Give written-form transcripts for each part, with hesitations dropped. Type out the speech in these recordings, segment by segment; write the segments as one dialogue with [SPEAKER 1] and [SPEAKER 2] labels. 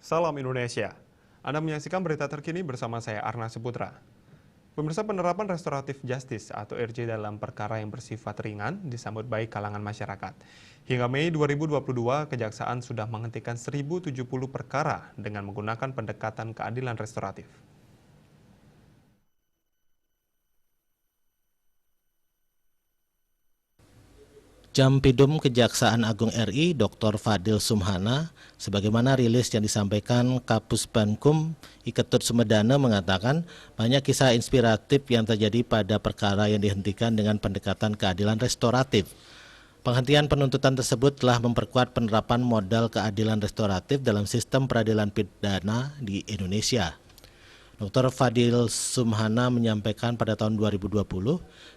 [SPEAKER 1] Salam Indonesia. Anda menyaksikan berita terkini bersama saya Arna Seputra. Pemirsa, penerapan restoratif justice atau RJ dalam perkara yang bersifat ringan disambut baik kalangan masyarakat. Hingga Mei 2022, Kejaksaan sudah menghentikan 1.070 perkara dengan menggunakan pendekatan keadilan restoratif.
[SPEAKER 2] Jampidum Kejaksaan Agung RI Dr. Fadil Sumhana, sebagaimana rilis yang disampaikan Kapus Penkum Iketut Sumedana mengatakan banyak kisah inspiratif yang terjadi pada perkara yang dihentikan dengan pendekatan keadilan restoratif. Penghentian penuntutan tersebut telah memperkuat penerapan modal keadilan restoratif dalam sistem peradilan pidana di Indonesia. Dr. Fadil Sumhana menyampaikan pada tahun 2020,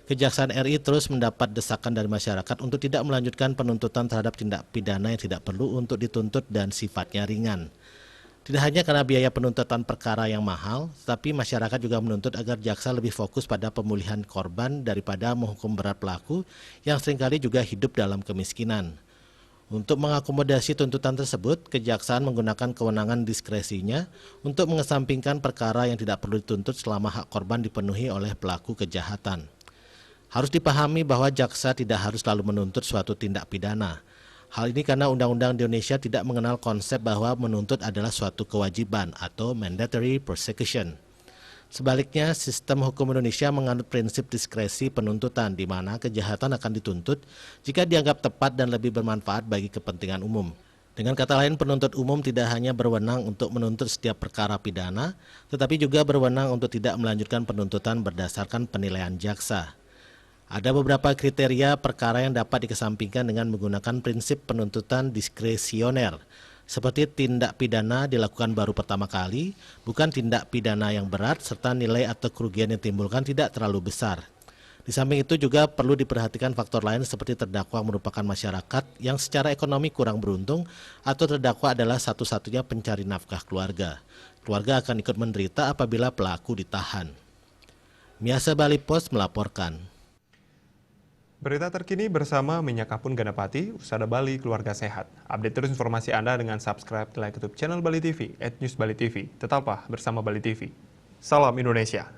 [SPEAKER 2] Kejaksaan RI terus mendapat desakan dari masyarakat untuk tidak melanjutkan penuntutan terhadap tindak pidana yang tidak perlu untuk dituntut dan sifatnya ringan. Tidak hanya karena biaya penuntutan perkara yang mahal, tetapi masyarakat juga menuntut agar jaksa lebih fokus pada pemulihan korban daripada menghukum berat pelaku yang seringkali juga hidup dalam kemiskinan. Untuk mengakomodasi tuntutan tersebut, Kejaksaan menggunakan kewenangan diskresinya untuk mengesampingkan perkara yang tidak perlu dituntut selama hak korban dipenuhi oleh pelaku kejahatan. Harus dipahami bahwa jaksa tidak harus selalu menuntut suatu tindak pidana. Hal ini karena Undang-Undang di Indonesia tidak mengenal konsep bahwa menuntut adalah suatu kewajiban atau mandatory prosecution. Sebaliknya, sistem hukum Indonesia menganut prinsip diskresi penuntutan di mana kejahatan akan dituntut jika dianggap tepat dan lebih bermanfaat bagi kepentingan umum. Dengan kata lain, penuntut umum tidak hanya berwenang untuk menuntut setiap perkara pidana, tetapi juga berwenang untuk tidak melanjutkan penuntutan berdasarkan penilaian jaksa. Ada beberapa kriteria perkara yang dapat dikesampingkan dengan menggunakan prinsip penuntutan diskresioner, seperti tindak pidana dilakukan baru pertama kali, bukan tindak pidana yang berat, serta nilai atau kerugian yang timbulkan tidak terlalu besar. Di samping itu juga perlu diperhatikan faktor lain seperti terdakwa merupakan masyarakat yang secara ekonomi kurang beruntung atau terdakwa adalah satu-satunya pencari nafkah keluarga. Keluarga akan ikut menderita apabila pelaku ditahan. Miasa Bali Post melaporkan.
[SPEAKER 1] Berita terkini bersama Minyak Kapur Ganapati, Usada Bali Keluarga Sehat. Update terus informasi Anda dengan subscribe like YouTube channel Bali TV, @newsbalitv. Tetaplah bersama Bali TV. Salam Indonesia.